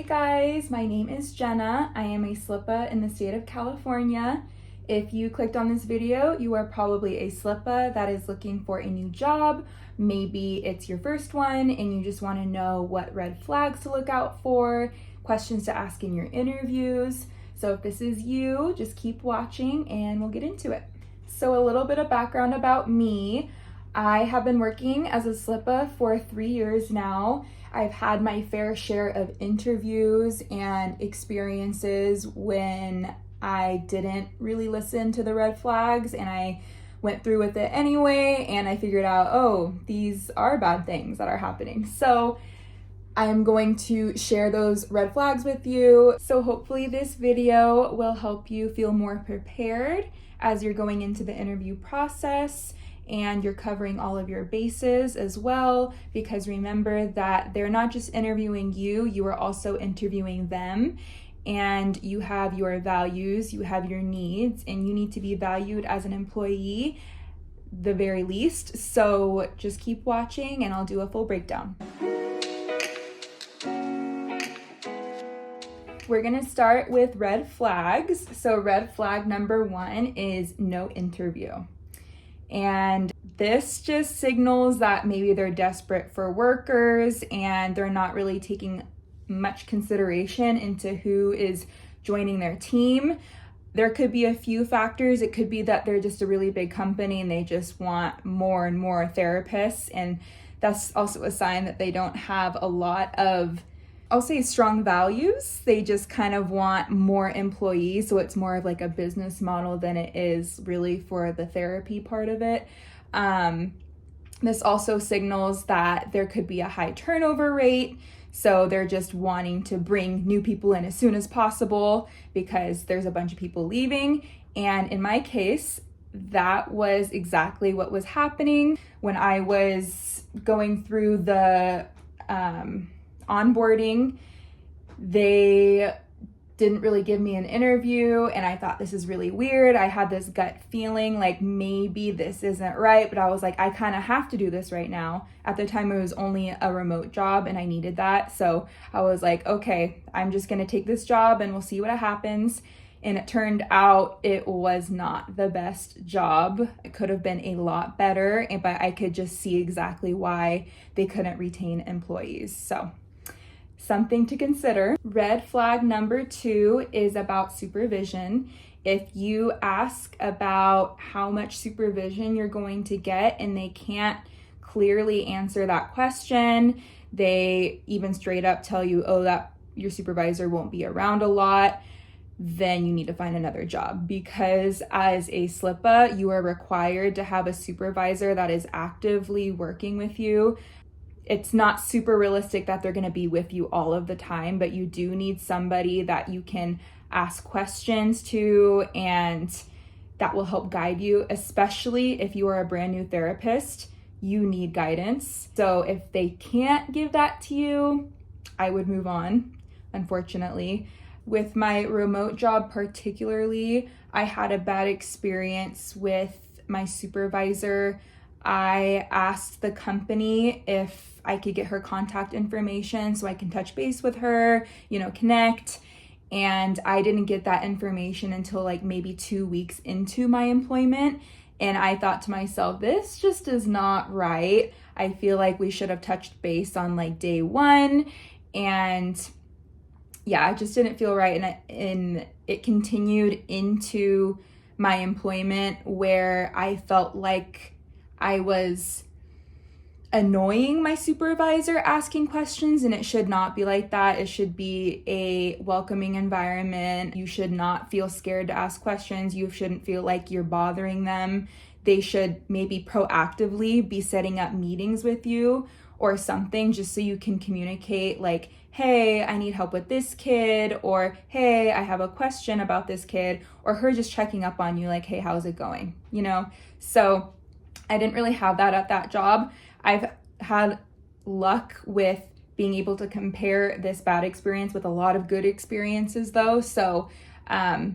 Hey guys, my name is Jenna. I am a SLPA in the state of California. If you clicked on this video, you are probably a SLPA that is looking for a new job. Maybe it's your first one and you just want to know what red flags to look out for, questions to ask in your interviews. So if this is you, just keep watching and we'll get into it. So a little bit of background about me. I have been working as a SLPA for 3 years now. I've had my fair share of interviews and experiences when I didn't really listen to the red flags and I went through with it anyway, and I figured out, oh, these are bad things that are happening. So I'm going to share those red flags with you. So hopefully this video will help you feel more prepared as you're going into the interview process, and you're covering all of your bases as well, because remember that they're not just interviewing you, you are also interviewing them, and you have your values, you have your needs, and you need to be valued as an employee, the very least. So just keep watching and I'll do a full breakdown. We're gonna start with red flags. So red flag number 1 is no interview. And this just signals that maybe they're desperate for workers and they're not really taking much consideration into who is joining their team. There could be a few factors. It could be that they're just a really big company and they just want more and more therapists. And that's also a sign that they don't have a lot of, I'll say, strong values. They just kind of want more employees. So it's more of like a business model than it is really for the therapy part of it. This also signals that there could be a high turnover rate. So they're just wanting to bring new people in as soon as possible because there's a bunch of people leaving. And in my case, that was exactly what was happening when I was going through the onboarding. They didn't really give me an interview and I thought, this is really weird. I had this gut feeling like maybe this isn't right, but I was like, I kind of have to do this right now. At the time it was only a remote job and I needed that. So I was like, okay, I'm just gonna take this job and we'll see what happens. And it turned out it was not the best job. It could have been a lot better, but I could just see exactly why they couldn't retain employees. So something to consider. Red flag number 2 is about supervision. If you ask about how much supervision you're going to get and they can't clearly answer that question, they even straight up tell you, oh, that your supervisor won't be around a lot, then you need to find another job, because as a SLPA, you are required to have a supervisor that is actively working with you. It's not super realistic that they're going to be with you all of the time, but you do need somebody that you can ask questions to and that will help guide you, especially if you are a brand new therapist. You need guidance. So if they can't give that to you, I would move on, unfortunately. With my remote job particularly, I had a bad experience with my supervisor. I asked the company if I could get her contact information so I can touch base with her, connect. And I didn't get that information until like maybe 2 weeks into my employment. And I thought to myself, this just is not right. I feel like we should have touched base on like day 1. And yeah, it just didn't feel right. And it continued into my employment where I felt like I was annoying my supervisor asking questions, and it should not be like that. It should be a welcoming environment. You should not feel scared to ask questions. You shouldn't feel like you're bothering them. They should maybe proactively be setting up meetings with you or something, just so you can communicate like, hey, I need help with this kid, or hey, I have a question about this kid, or her just checking up on you like, hey, how's it going? So I didn't really have that at that job. I've had luck with being able to compare this bad experience with a lot of good experiences though. So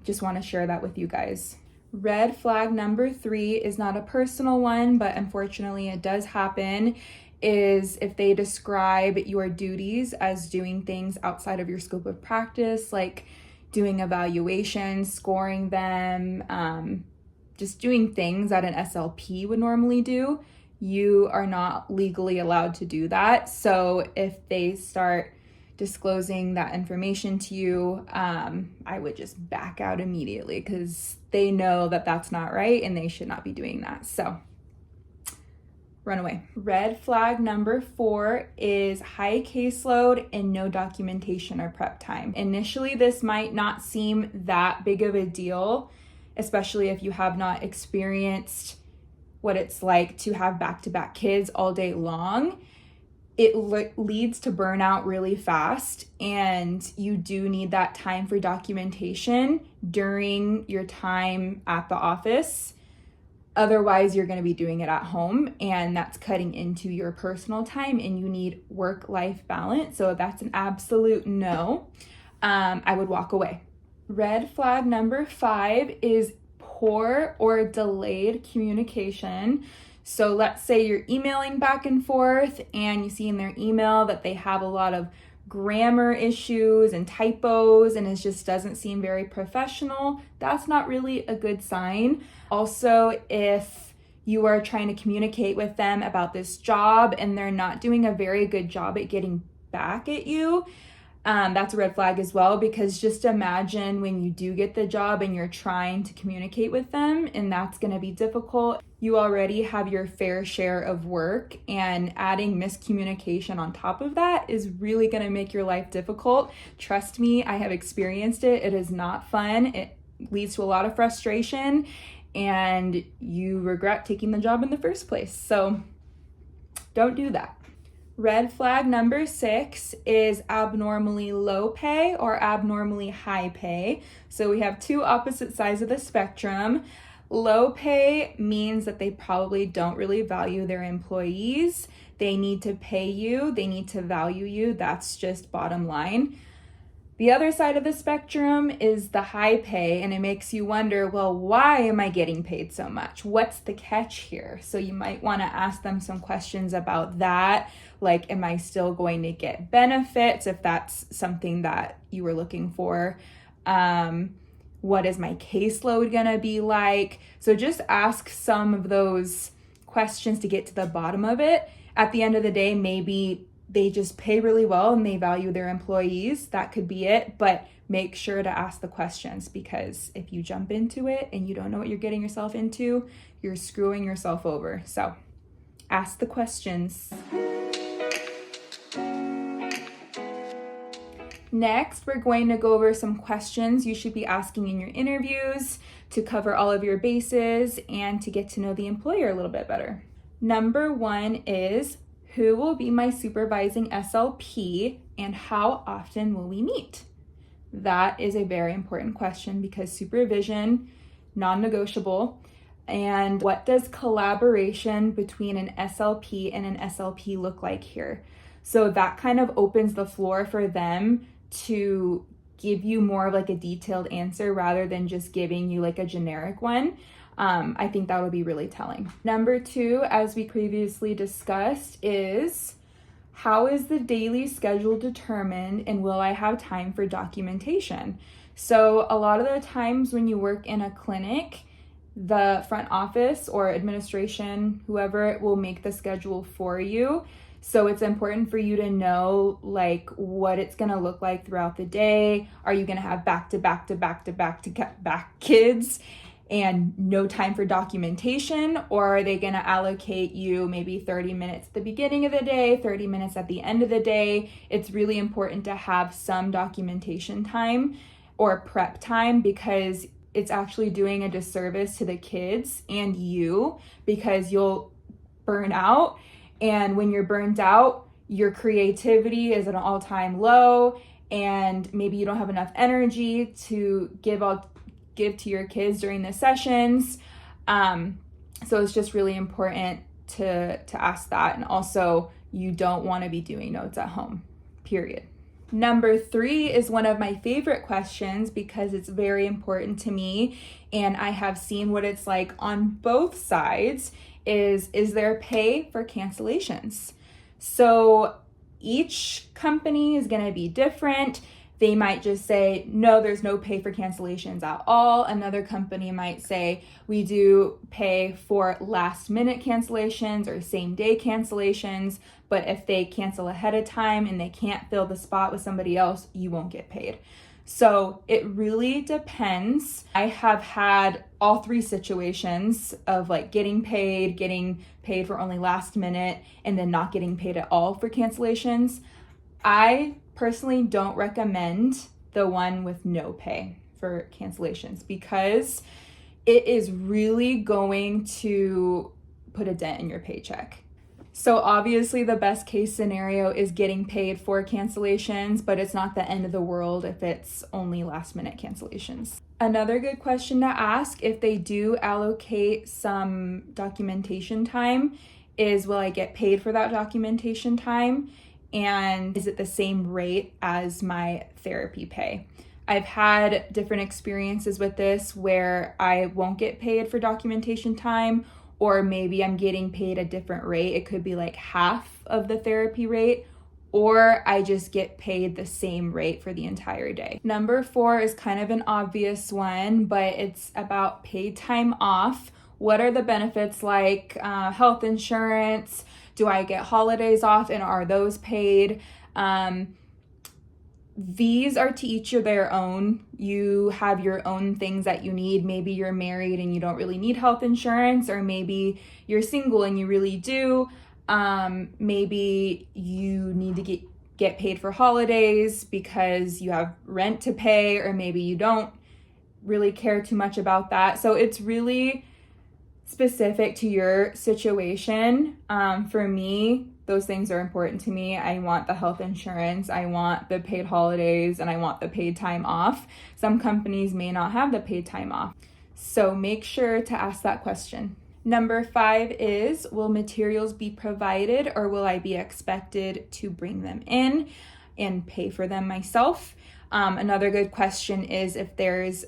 just want to share that with you guys. Red flag number 3 is not a personal one, but unfortunately it does happen. is if they describe your duties as doing things outside of your scope of practice, like doing evaluations, scoring them, just doing things that an SLP would normally do. You are not legally allowed to do that. So if they start disclosing that information to you, I would just back out immediately, because they know that that's not right and they should not be doing that. So run away. Red flag number 4 is high caseload and no documentation or prep time. Initially, this might not seem that big of a deal, especially if you have not experienced what it's like to have back-to-back kids all day long. It leads to burnout really fast, and you do need that time for documentation during your time at the office. Otherwise, you're going to be doing it at home, and that's cutting into your personal time, and you need work-life balance. So that's an absolute no. I would walk away. Red flag number 5 is poor or delayed communication. So let's say you're emailing back and forth and you see in their email that they have a lot of grammar issues and typos, and it just doesn't seem very professional. That's not really a good sign. Also, if you are trying to communicate with them about this job and they're not doing a very good job at getting back at you, that's a red flag as well, because just imagine when you do get the job and you're trying to communicate with them, and that's going to be difficult. You already have your fair share of work, and adding miscommunication on top of that is really going to make your life difficult. Trust me, I have experienced it. It is not fun. It leads to a lot of frustration, and you regret taking the job in the first place. So don't do that. Red flag number 6 is abnormally low pay or abnormally high pay. So we have two opposite sides of the spectrum. Low pay means that they probably don't really value their employees. They need to pay you, they need to value you. That's just bottom line. The other side of the spectrum is the high pay, and it makes you wonder, well, why am I getting paid so much? What's the catch here? So you might want to ask them some questions about that, like, am I still going to get benefits if that's something that you were looking for? What is my caseload going to be like? So just ask some of those questions to get to the bottom of it. At the end of the day, maybe they just pay really well and they value their employees. That could be it, but make sure to ask the questions, because if you jump into it and you don't know what you're getting yourself into, you're screwing yourself over. So ask the questions. Next, we're going to go over some questions you should be asking in your interviews to cover all of your bases and to get to know the employer a little bit better. Number 1 is, who will be my supervising SLP and how often will we meet? That is a very important question, because supervision, non-negotiable. And what does collaboration between an SLP and an SLP look like here? So that kind of opens the floor for them to give you more of like a detailed answer rather than just giving you like a generic one. I think that would be really telling. Number 2, as we previously discussed, is how is the daily schedule determined and will I have time for documentation? So a lot of the times when you work in a clinic, the front office or administration, whoever, will make the schedule for you. So it's important for you to know like what it's going to look like throughout the day. Are you going to have back to back kids and no time for documentation? Or are they going to allocate you maybe 30 minutes at the beginning of the day, 30 minutes at the end of the day? It's really important to have some documentation time or prep time, because it's actually doing a disservice to the kids and you, because you'll burn out. And when you're burnt out, your creativity is at an all-time low, and maybe you don't have enough energy to give to your kids during the sessions. So it's just really important to ask that. And also, you don't want to be doing notes at home, period. Number 3 is one of my favorite questions because it's very important to me, and I have seen what it's like on both sides. Is there pay for cancellations? So each company is going to be different. They might just say, no, there's no pay for cancellations at all. Another company might say, we do pay for last minute cancellations or same day cancellations, but if they cancel ahead of time and they can't fill the spot with somebody else, you won't get paid. So it really depends. I have had all three situations of like getting paid for only last minute and then not getting paid at all for cancellations. I personally don't recommend the one with no pay for cancellations because it is really going to put a dent in your paycheck. So obviously the best case scenario is getting paid for cancellations, but it's not the end of the world if it's only last minute cancellations. Another good question to ask if they do allocate some documentation time is, will I get paid for that documentation time? And is it the same rate as my therapy pay? I've had different experiences with this where I won't get paid for documentation time, or maybe I'm getting paid a different rate. It could be like half of the therapy rate, or I just get paid the same rate for the entire day. Number 4 is kind of an obvious one, but it's about paid time off. What are the benefits like health insurance? Do I get holidays off and are those paid? These are to each of their own. You have your own things that you need. Maybe you're married and you don't really need health insurance, or maybe you're single and you really do. Maybe you need to get paid for holidays because you have rent to pay, or maybe you don't really care too much about that. So it's really specific to your situation. For me, those things are important to me. I want the health insurance, I want the paid holidays, and I want the paid time off. Some companies may not have the paid time off. So make sure to ask that question. Number 5 is, will materials be provided or will I be expected to bring them in and pay for them myself? Another good question is if there's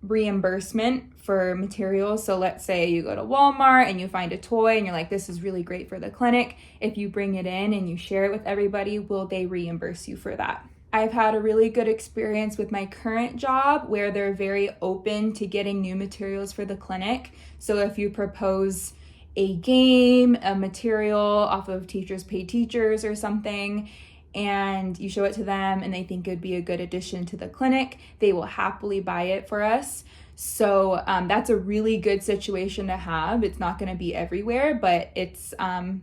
reimbursement for materials. So let's say you go to Walmart and you find a toy and you're like, this is really great for the clinic. If you bring it in and you share it with everybody, will they reimburse you for that? I've had a really good experience with my current job where they're very open to getting new materials for the clinic. So if you propose a game, a material off of Teachers Pay Teachers or something, and you show it to them and they think it'd be a good addition to the clinic, they will happily buy it for us. So that's a really good situation to have. It's not going to be everywhere, but it's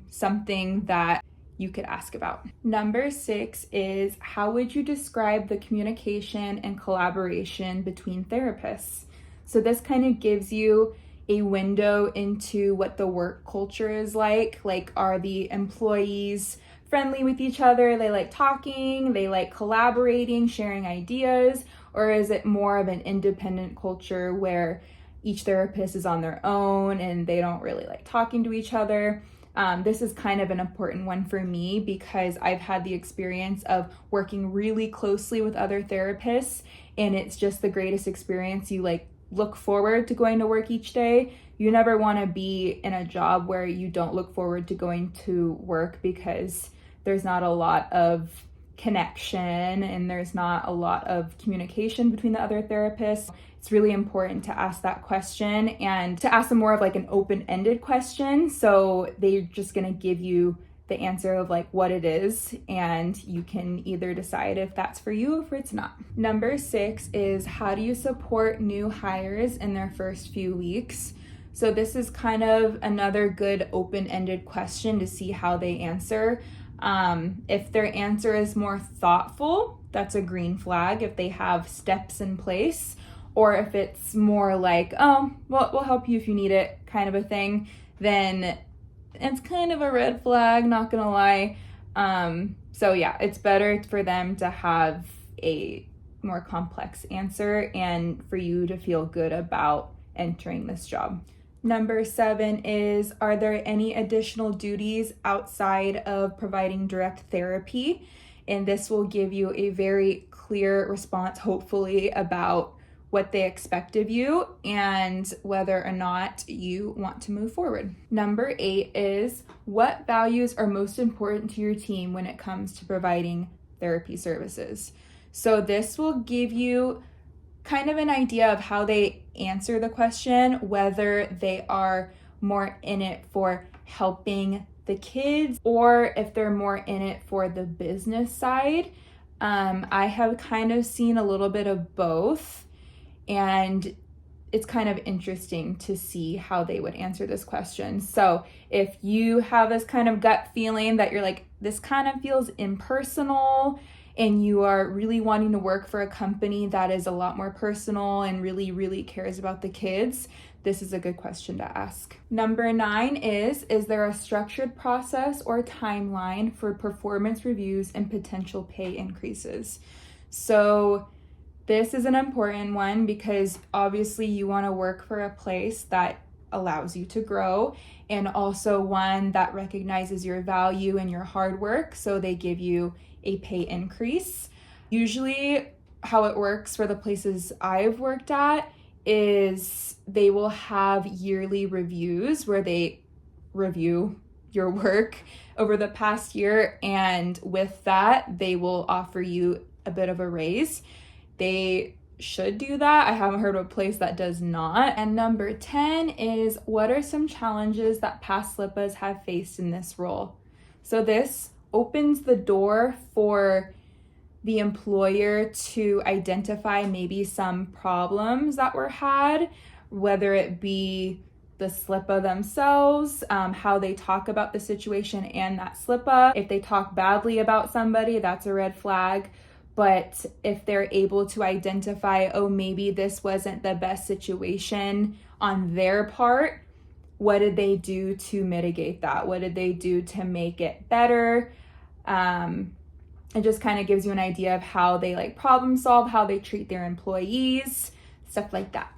something that you could ask about. Number 6 is, how would you describe the communication and collaboration between therapists? So this kind of gives you a window into what the work culture is like. Like, are the employees friendly with each other? They like talking, they like collaborating, sharing ideas, or is it more of an independent culture where each therapist is on their own and they don't really like talking to each other? This is kind of an important one for me because I've had the experience of working really closely with other therapists, and it's just the greatest experience. You like look forward to going to work each day. You never want to be in a job where you don't look forward to going to work because there's not a lot of connection and there's not a lot of communication between the other therapists. It's really important to ask that question and to ask them more of like an open-ended question. So they're just going to give you the answer of like what it is, and you can either decide if that's for you or if it's not. Number 6 is, how do you support new hires in their first few weeks? So this is kind of another good open-ended question to see how they answer. If their answer is more thoughtful, that's a green flag. If they have steps in place, or if it's more like, oh, well, we'll help you if you need it kind of a thing, then it's kind of a red flag, not gonna lie. So yeah, it's better for them to have a more complex answer and for you to feel good about entering this job. Number 7 is, are there any additional duties outside of providing direct therapy? And this will give you a very clear response, hopefully, about what they expect of you, and whether or not you want to move forward. Number 8 is, what values are most important to your team when it comes to providing therapy services? So this will give you kind of an idea of how they answer the question, whether they are more in it for helping the kids or if they're more in it for the business side. I have kind of seen a little bit of both, and it's kind of interesting to see how they would answer this question. So if you have this kind of gut feeling that you're like, this kind of feels impersonal, and you are really wanting to work for a company that is a lot more personal and really, really cares about the kids, this is a good question to ask. Number 9 is there a structured process or timeline for performance reviews and potential pay increases? So this is an important one because obviously you want to work for a place that allows you to grow, and also one that recognizes your value and your hard work, so they give you a pay increase. Usually how it works for the places I've worked at is they will have yearly reviews where they review your work over the past year, and with that they will offer you a bit of a raise. They should do that. I haven't heard of a place that does not. And number 10 is, what are some challenges that past SLPAs have faced in this role? So this opens the door for the employer to identify maybe some problems that were had, whether it be the SLPA themselves, how they talk about the situation and that SLPA. If they talk badly about somebody, that's a red flag. But if they're able to identify, oh, maybe this wasn't the best situation on their part, what did they do to mitigate that? What did they do to make it better? It just kind of gives you an idea of how they like problem solve, how they treat their employees, stuff like that.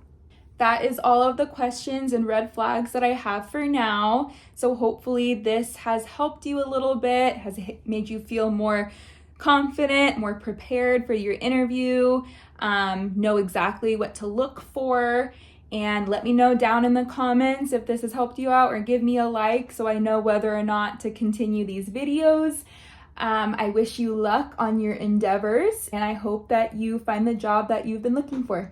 That is all of the questions and red flags that I have for now. So hopefully this has helped you a little bit, has made you feel more confident, more prepared for your interview, know exactly what to look for, and let me know down in the comments if this has helped you out, or give me a like so I know whether or not to continue these videos. I wish you luck on your endeavors, and I hope that you find the job that you've been looking for.